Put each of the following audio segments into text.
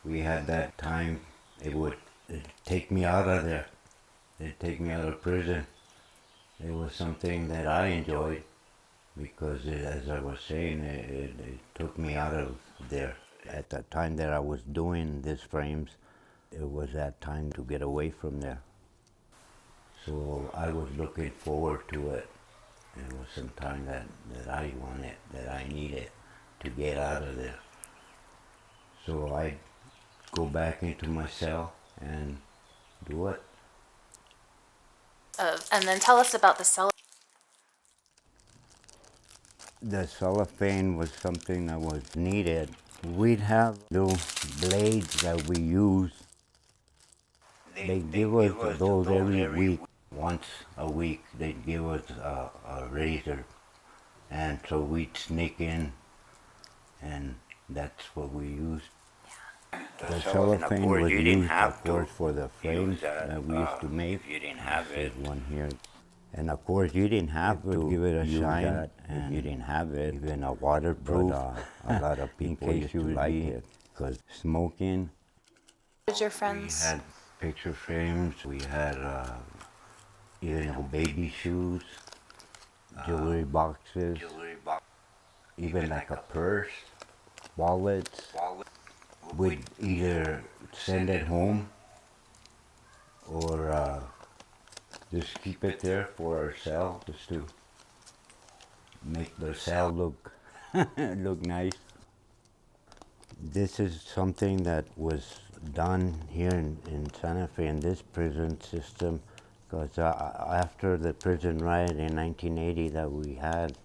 we had that time, it would take me out of there. It'd take me out of prison. It was something that I enjoyed because, as I was saying, it took me out of there. At the time that I was doing these frames, it was that time to get away from there. So I was looking forward to it. It was some time that I wanted, that I needed to get out of there. So I'd go back into my cell and do it. And then tell us about the cellophane. The cellophane was something that was needed. We'd have little blades that we use. They give us those every week. Once a week, they'd give us a razor. And so we'd sneak in, and that's what we used. The cellophane was used, of course, for the frames that we used to make. You didn't have it. There's one here. And of course, you didn't have to give it a shine, and you didn't have it even a waterproof. A lot of people used to like it because smoking. What did your friends? We had picture frames. We had baby shoes, jewelry boxes, even like a purse, wallets. We'd either send it home or just keep it there for our cell, just to make the cell look look nice. This is something that was done here in Santa Fe in this prison system, because after the prison riot in 1980 that we had,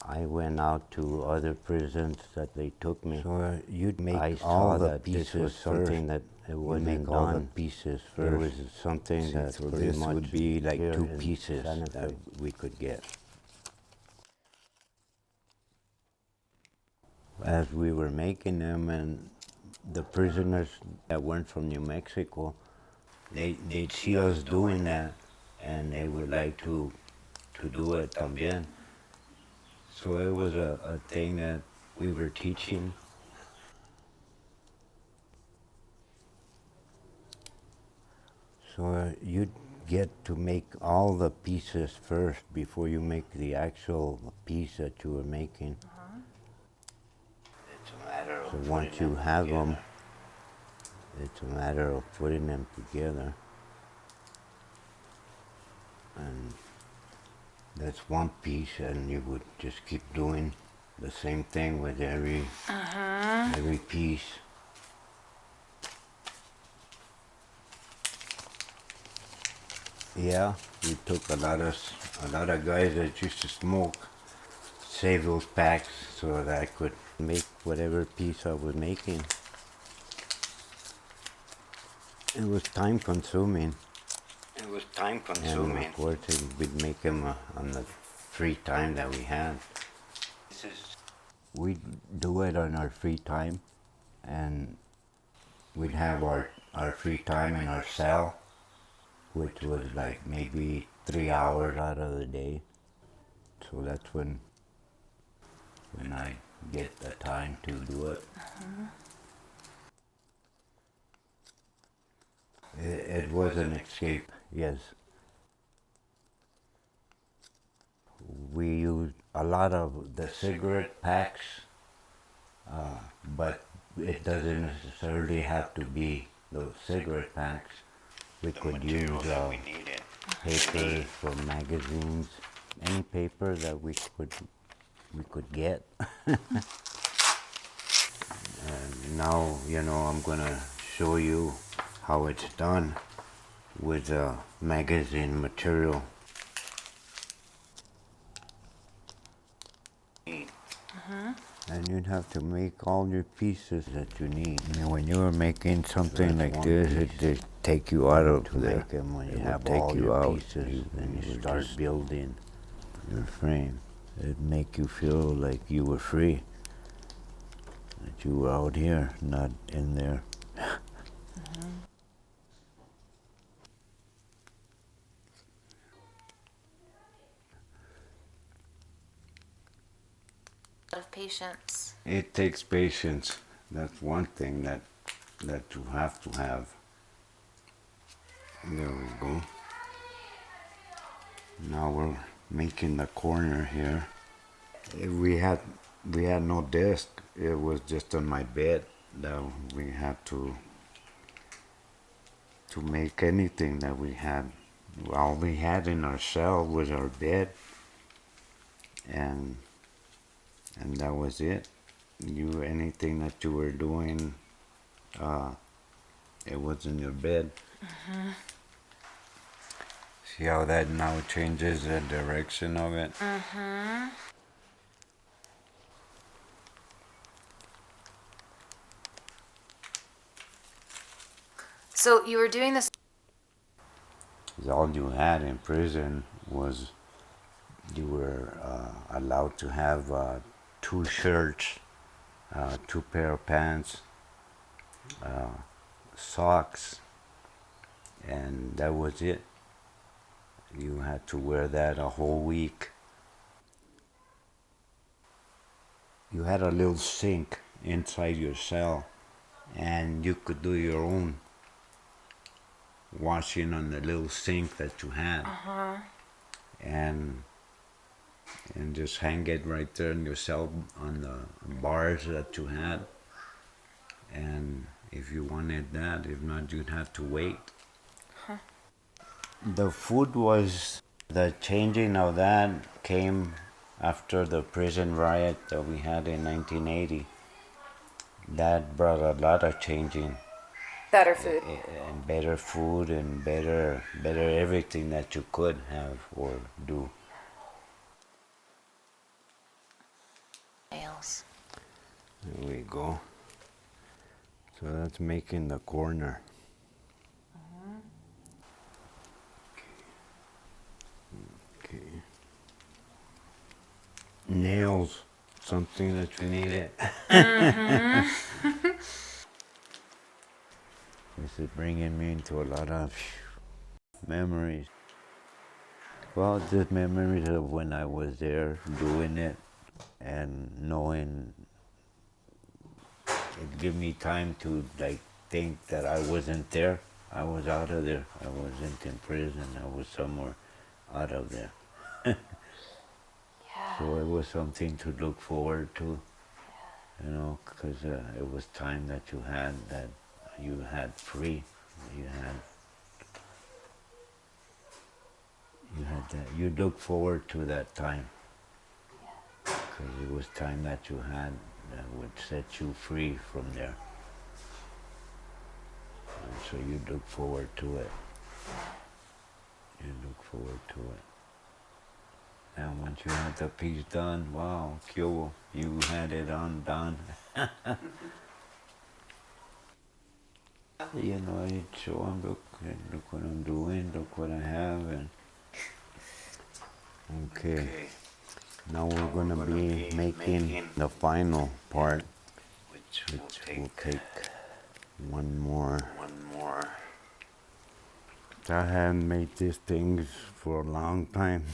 I went out to other prisons that they took me. So you'd make all the pieces. This was something that it wasn't make all the pieces first. It was something that so pretty much would be like two pieces that we could get. As we were making them, and the prisoners that weren't from New Mexico, they'd see us doing that, and they would like to do it también. So it was a thing that we were teaching. So you'd get to make all the pieces first before you make the actual piece that you were making. It's a matter of So once you have them, it's a matter of putting them together. And that's one piece, and you would just keep doing the same thing with every piece. Yeah, we took a lot of guys that used to smoke, save those packs so that I could make whatever piece I was making. It was time consuming. It was time And consuming. of course, we'd make them on the free time that we had. We'd do it on our free time, and we'd have our free time in our cell, which was like maybe 3 hours out of the day. So that's when I get the time to do it. It was an escape, yes. We used a lot of the cigarette packs, but it doesn't necessarily have to be those cigarette packs. We could use we needed. papers from magazines, any paper that we could get. And now, I'm gonna show you how it's done with magazine material. And you'd have to make all your pieces that you need. When you were making something like this, it'd take you out of there. When you have all your pieces, then you start building your frame. It'd make you feel like you were free, that you were out here, not in there. Of patience. It takes patience. That's one thing that that you have to have. There we go. Now we're making the corner here. We had no desk. It was just on my bed that we had to make anything that we had. All we had in our cell was our bed, and that was it. Anything that you were doing, it was in your bed. Mm-hmm. See how that now changes the direction of it? Mm-hmm. So you were doing this. All you had in prison was you were allowed to have 2 shirts, 2 pair of pants, socks, and that was it. You had to wear that a whole week. You had a little sink inside your cell, and you could do your own washing on the little sink that you had. Uh-huh. And just hang it right there in your cell on the bars that you had. And if you wanted that, if not, you'd have to wait. Huh. The food was, the changing of that came after the prison riot that we had in 1980. That brought a lot of changing. Better food. And better food and better everything that you could have or do. Nails. There we go. So that's making the corner. Okay. Nails, something that you needed. This is bringing me into a lot of memories. Well, just memories of when I was there doing it and knowing it gave me time to think that I wasn't there. I was out of there. I wasn't in prison. I was somewhere out of there. Yeah. So it was something to look forward to, because it was time that you had free. You had that. You look forward to that time because it was time that you had that would set you free from there. And so you look forward to it. You look forward to it. And once you had the piece done, wow, cool, you had it done. You'd show them, look what I'm doing, look what I have, and okay. Now we're gonna be making the final part, which will take one more. I haven't made these things for a long time,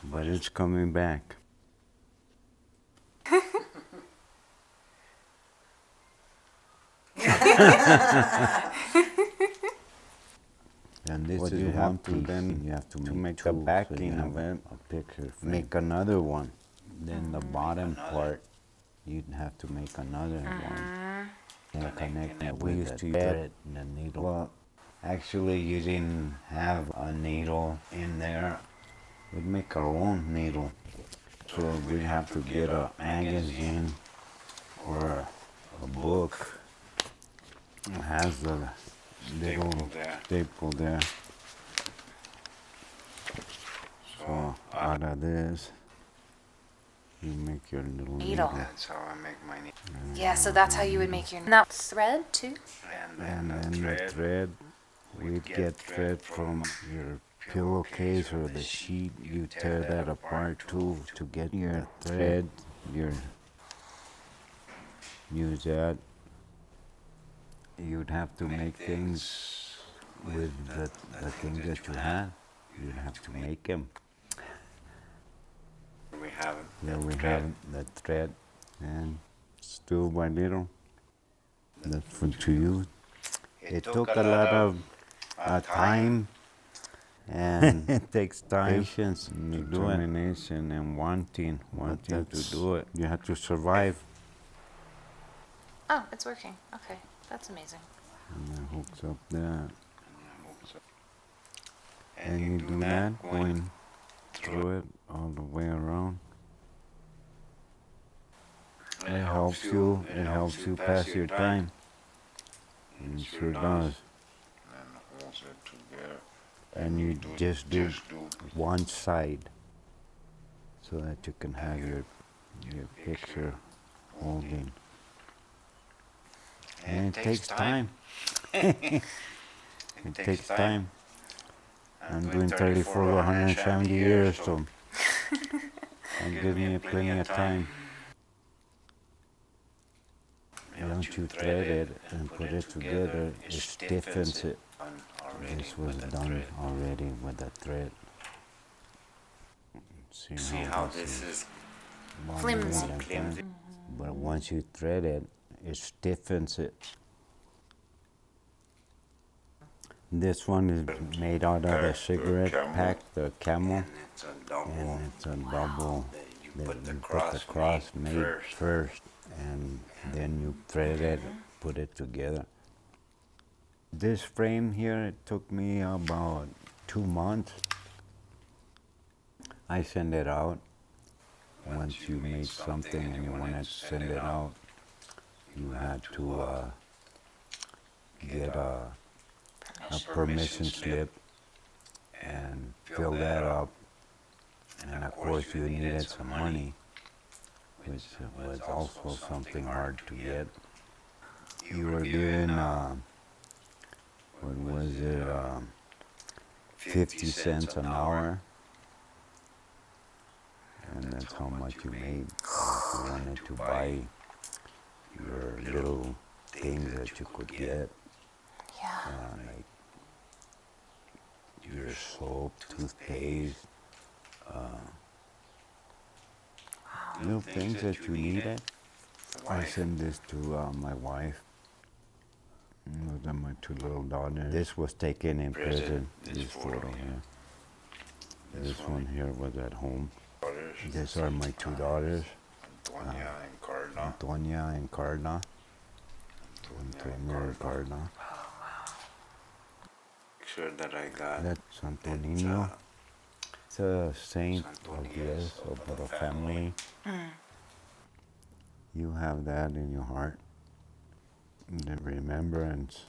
but it's coming back. And this is one piece. You have to make the backing of it, a picture frame. Make another one. Then the bottom part, you'd have to make another one. And connect it with the thread and the needle. Well, actually, you didn't have a needle in there. We'd make our own needle. So we have to get a magazine or a book. It has the little staple there. So out of this, you make your little needle. That's how I make my needle. Yeah, so that's how you would make your now thread too. And then the thread, we'd get thread from your pillowcase or the sheet. You tear that apart too to get your thread. Use that. You'd have to make things with the things that you had. You'd have to make them. We have There we have the thread, and still by little. That's for to you. It took a lot of time and It takes time, patience, to do it. determination, and wanting to do it. You have to survive. Oh, it's working. Okay, that's amazing. And that hooks up that. And you do that, going through it all the way around. It helps you pass your time. And it sure does. And you just do one side so that you can have your picture holding. And it takes time. It takes time. I'm doing 34 to 170 years, so that gives me plenty of time. Once you thread it and put it together, it stiffens it. This was done already with the thread. See how this is Flimsy. like that. But once you thread it, it stiffens it. This one is made out of a cigarette pack, the Camel, and it's a double. You put the cross made first, and then you thread it, put it together. This frame here, it took me about 2 months. I send it out. Once you made something and you wanted to send it out, you had to get a permission slip and fill that up. And of course you needed some money, which was also something hard to get. You were given, 50 cents an hour, and that's how much you made. If you wanted to buy your little things that you could get, Yeah. like your soap, toothpaste, little things that you needed. I sent this to my wife. Those are my 2 little daughters. This was taken in prison, this photo here. This one here was at home. These are my 2 daughters, Antonia and Carla. Picture that I got. That's Antonino. It's a saint, I guess, of the family. You have that in your heart, the remembrance